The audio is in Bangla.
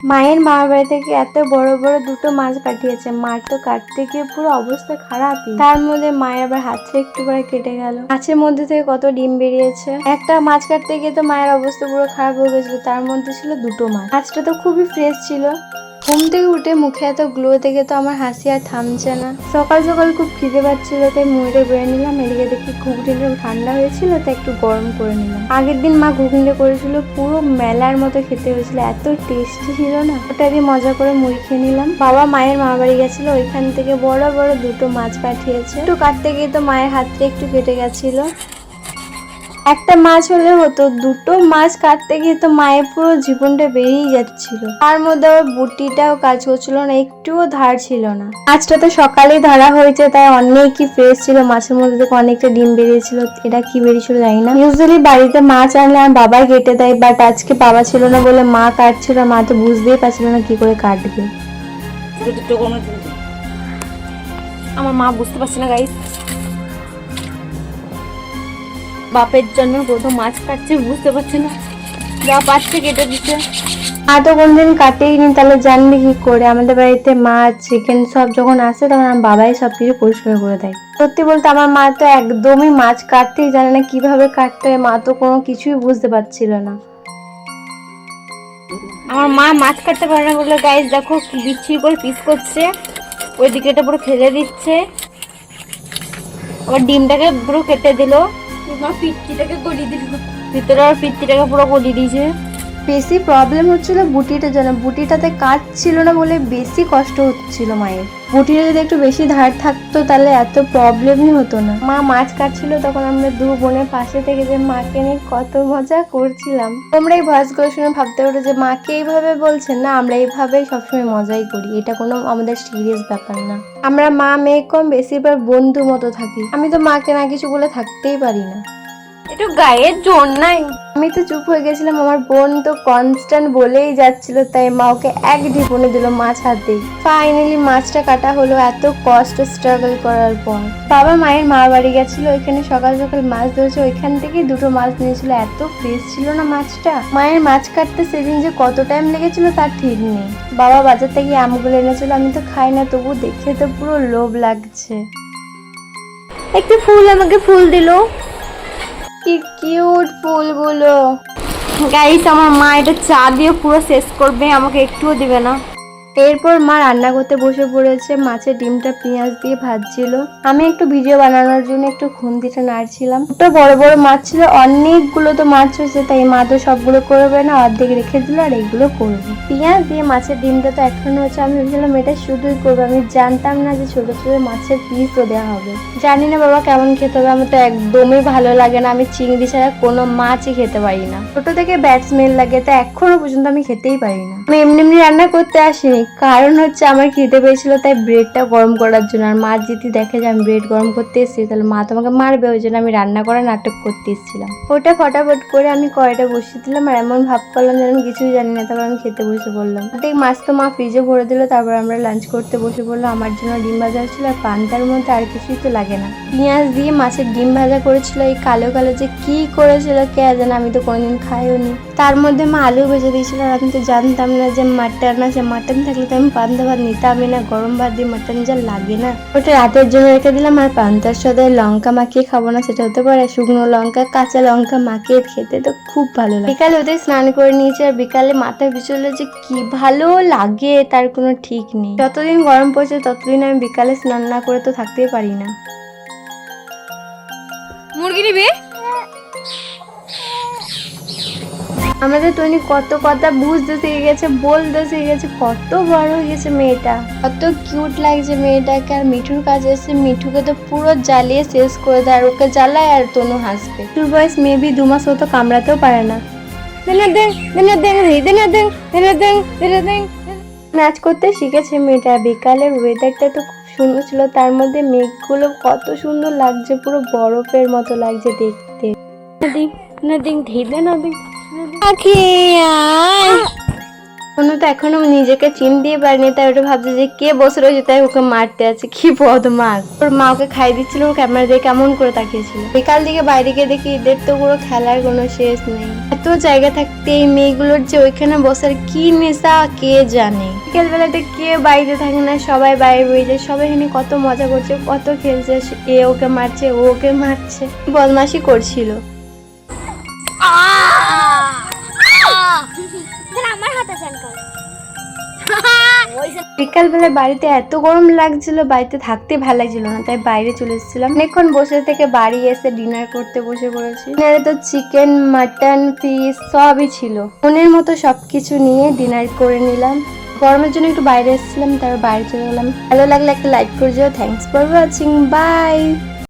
মায়ের মামার বাড়ি থেকে এত বড় বড় দুটো মাছ পাঠিয়েছে, মার তো কাটতে গিয়ে পুরো অবস্থা খারাপই। তার মধ্যে মায়ের আবার হাতটা একটু করে কেটে গেল। মাছের মধ্যে থেকে কত ডিম বেরিয়েছে। একটা মাছ কাটতে গিয়ে তো মায়ের অবস্থা পুরো খারাপ হয়ে গেছিল, তার মধ্যে ছিল দুটো মাছ। মাছটা তো খুবই ফ্রেশ ছিল। ঘুম থেকে উঠে মুখে এত গ্লো থেকে তো আমার হাসি আর থামছে না। সকাল সকাল খুব খিদে পাচ্ছিল, তাই মুড়িটা বেড়ে নিলাম। এদিকে দেখি ঘুগনিটা ঠান্ডা হয়েছিল, তাই একটু গরম করে নিলাম। আগের দিন মা ঘুগনিটা করেছিল, পুরো মেলার মতো খেতে হয়েছিল, এত টেস্টি ছিল না। ওটা দিয়ে মজা করে মুড়ি খেয়ে নিলাম। বাবা মায়ের মামা বাড়ি গেছিল, ওইখান থেকে বড় বড় দুটো মাছ পাঠিয়েছে। একটু কাটতে গিয়ে তো মায়ের হাতটা একটু কেটে গেছিল। একটা মাছ হলে হতো, দুটো মাছ কাটতে গিয়ে তো মায়ের পুরো জীবনটা বেরিয়ে যাচ্ছিল। তার মধ্যে আবার বুটিটাও কাজ করছিল না, একটুও ধার ছিল না। মাছটা তো সকালেই ধরা হয়েছে, তাই অনেকই ফ্রেশ ছিল। মাছের মধ্যে থেকে অনেকটা ডিম বেরিয়েছিল। এটা কি বেরিয়েছিল জানি না। ইউজুয়ালি বাড়িতে মাছ আনলে আমার বাবাই কেটে দেয়, বাট আজকে বাবা ছিল না বলে মা কাটছিল। মা তো বুঝতেই পারছিল না কি করে কাটবে। আমার মা বুঝতে পারছে না গাইস, বাপের জন্য প্রথম মাছ কাটছে, বুঝতে পারছে না, যা পাচ্ছে কেটে দিচ্ছে। মা তো কোনদিন কাটেই নি, তাহলে জানবে কি করে? আমাদের বাড়িতে মাছ চিকেন সব যখন আসে তখন আমার বাবাই সবকিছু পরিষ্কার করে দেয়। সত্যি বলতে আমার মা তো একদমই মাছ কাটতেই জানে না, কিভাবে কাটতে হয় মা তো কোনো কিছুই বুঝতে পারছিল না। আমার মা মাছ কাটতে পারে না বলে গাইস দেখো কি বিচ্ছিরি করে পিস করছে, ওইদিকে এটা পুরো ফেলে দিচ্ছে। আবার ডিমটাকে পুরো কেটে দিল, পিচ্ছিটাকে গলিয়ে দিল, ভিতরে আর পিচ্ছিটাকে পুরো গলিয়ে দিয়েছে। বেশি প্রবলেম হচ্ছিল বুটিটার জন্য, বুটিটাতে কাজ ছিল না বলে বেশি কষ্ট হচ্ছিল মায়ের। বুটিটা যদি একটু বেশি ধার থাকতো তাহলে এত প্রবলেমই হতো না। মা মাছ কাটছিল, তখন আমরা দু বোনের পাশে থেকে যে মাকে নিয়ে কত মজা করছিলাম। তোমরা এই ভয়েসগুলো শুনে ভাবতে পারো যে মাকে এইভাবে বলছেন, না আমরা এইভাবেই সবসময় মজাই করি, এটা কোনো আমাদের সিরিয়াস ব্যাপার না। আমরা মা মেয়ে কম বেশিরভাগ বন্ধু মতো থাকি। আমি তো মাকে না কিছু বলে থাকতেই পারি না। একটু গায়ের জোর নাই। আমি তো চুপ হয়ে গেছিলাম, আমার বোন তো কনস্ট্যান্ট বলেই যাচ্ছিল, তাই মা ওকে এক ঢিপুনে দিল মাছ হাতে। ফাইনালি মাছটা কাটা হলো এত কষ্ট স্ট্রাগল করার পর। বাবা মায়ের মা বাড়ি গেছিল, ওইখানে সকাল সকাল মাছ ধরেছে, ওইখান থেকে দুটো মাছ নিয়েছিল। এত ফ্রেশ ছিল না মাছটা। মায়ের মাছ কাটতে সেদিন যে কত টাইম লেগেছিল তার ঠিক নেই। বাবা বাজার থেকে আমগুলো এনেছিল, আমি তো খাই না, তবু দেখে তো পুরো লোভ লাগছে। একটু ফুল আমাকে ফুল দিল, কি কিউট ফুলগুলো। গাইস আমার মা এটা চা দিয়ে পুরো শেষ করবে, আমাকে একটুও দিবে না। এরপর মা রান্না করতে বসে পড়েছে, মাছের ডিমটা পেঁয়াজ দিয়ে ভাজছিল। আমি একটু ভিডিও বানানোর জন্য একটু খুন্তিটা নাড়ছিলাম। দুটো বড় বড় মাছ ছিল, অনেকগুলো তো মাছ হয়েছে, তাই মা তো সবগুলো করবে না, অর্ধেক রেখে দিল আর এগুলো করবে। পেঁয়াজ দিয়ে মাছের ডিমটা তো এখনো হচ্ছে, আমি ভেবেছিলাম এটা শুধুই করবে, আমি জানতাম না যে ছোট ছোট মাছের পিসও দেওয়া হবে। জানি না বাবা কেমন খেতে হবে, আমার তো একদমই ভালো লাগে না, আমি চিংড়ি ছাড়া কোনো মাছই খেতে পারি না। ছোট থেকে ব্যাড স্মেল লাগে, তা এখনো পর্যন্ত আমি খেতেই পারি না। আমি এমনি এমনি রান্না করতে আসিনি, কারণ হচ্ছে আমার খিদে পেয়েছিল, তাই ব্রেডটা গরম করার জন্য। আর মা যদি দেখে যে আমি ব্রেড গরম করতে এসেছি তাহলে মা তোমাকে মারবে, ওই জন্য আমি রান্না করা নাটক করতে এসেছিলাম। ওটা ফটাফট করে আমি কড়াইটা বসিয়ে দিলাম, আর এমন ভাব করলাম যেন আমি কিছুই জানি না। তারপর আমি খেতে বসে পড়লাম। অর্ধেক মাছ তো মা ফ্রিজে ভরে দিল, তারপর আমরা লাঞ্চ করতে বসে পড়লো। আমার জন্য ডিম ভাজা ছিল, আর পান্তার মধ্যে আর কিছুই তো লাগে না। পেঁয়াজ দিয়ে মাছের ডিম ভাজা করেছিল, এই কালো কালো যে কি করেছিল কে জানে, আমি তো কোনোদিন খাইও নি। তার মধ্যে মা আলু ভেজে দিয়েছিল, আর আমি তো জানতাম না যে মাটন আছে। মাটন থাকলে তো আমি পান্তা ভাত নিতামই না, গরম ভাত দিয়ে মাটন যা লাগে না। ওটা রাতের জন্য রেখে দিলাম। আর পান্তার সাথে লঙ্কা মাখিয়ে খাবো না সেটা হতে পারে, শুকনো লঙ্কা কাঁচা লঙ্কা মাখিয়ে খেতে তো খুব ভালো লাগে। বিকালে ওদের স্নান করে নিয়েছে, আর বিকালে মাথায় বিচলে যে কি ভালো লাগে তার কোনো ঠিক নেই। যতদিন গরম পড়ছে ততদিন আমি বিকালে স্নান না করে তো থাকতেই পারি না। মুরগি নিবি? আমাদের টনি কত কথা বুঝতে শিখে গেছে, বলতে শিখে গেছে, কত বড় হয়ে গেছে মেয়েটা, কত কিউট লাগছে মেয়েটাকে। আর মিঠুর কাছে এসে মিঠুকে তো পুরো জ্বালিয়ে শেষ করে দেয়, আর ওকে জ্বালায় আর তনু হাসবে। মিঠুর বয়স মেবি 2 মাস, ও তো কামড়াতেও পারে না। নাচ করতে শিখেছে মেয়েটা। বিকালের ওয়েদারটা তো খুব সুন্দর ছিল, তার মধ্যে মেঘগুলো কত সুন্দর লাগছে, পুরো বরফের মতো লাগছে দেখতে। কোনো তো এখনো নিজেকে চিনতেই পারেনি, তাই ওটা ভাবছে যে কে বসে রয়েছে, তাই ওকে মারতে আছে। কি বদমাস। ওর মা ওকে খাই দিচ্ছিল, ও ক্যামেরা দিয়ে কেমন করে তাকিয়েছিল। বিকাল দিকে বাইরে গিয়ে দেখি এদের তো পুরো খেলার কোনো শেষ নেই। এত জায়গা থাকতে এই মেয়েগুলোর যে ওইখানে বসার কি নেশা কে জানে। বিকেল বেলাতে কে বাইরে থাকে না, সবাই বাইরে হয়ে যায়। সবাই এখানে কত মজা করছে, কত খেলছে, এ ওকে মারছে, ও ওকে মারছে, বদমাশি করছিল। বিকাল বেলায় বাড়িতে এত গরম লাগছিল, বাড়িতে থাকতে ভালো লাগছিল না, তাই বাইরে চলে এসেছিলাম। অনেকক্ষণ বসে থেকে বাড়ি এসে ডিনার করতে বসে পড়েছি। ডিনারে তো চিকেন, মাটন, ফিশ সবই ছিল। মনের মতো সবকিছু নিয়ে ডিনার করে নিলাম। গরমের জন্য একটু বাইরে এসেছিলাম, তারপর বাইরে চলে গেলাম। ভালো লাগলে একটা লাইক করে দিও। Thanks for watching, by.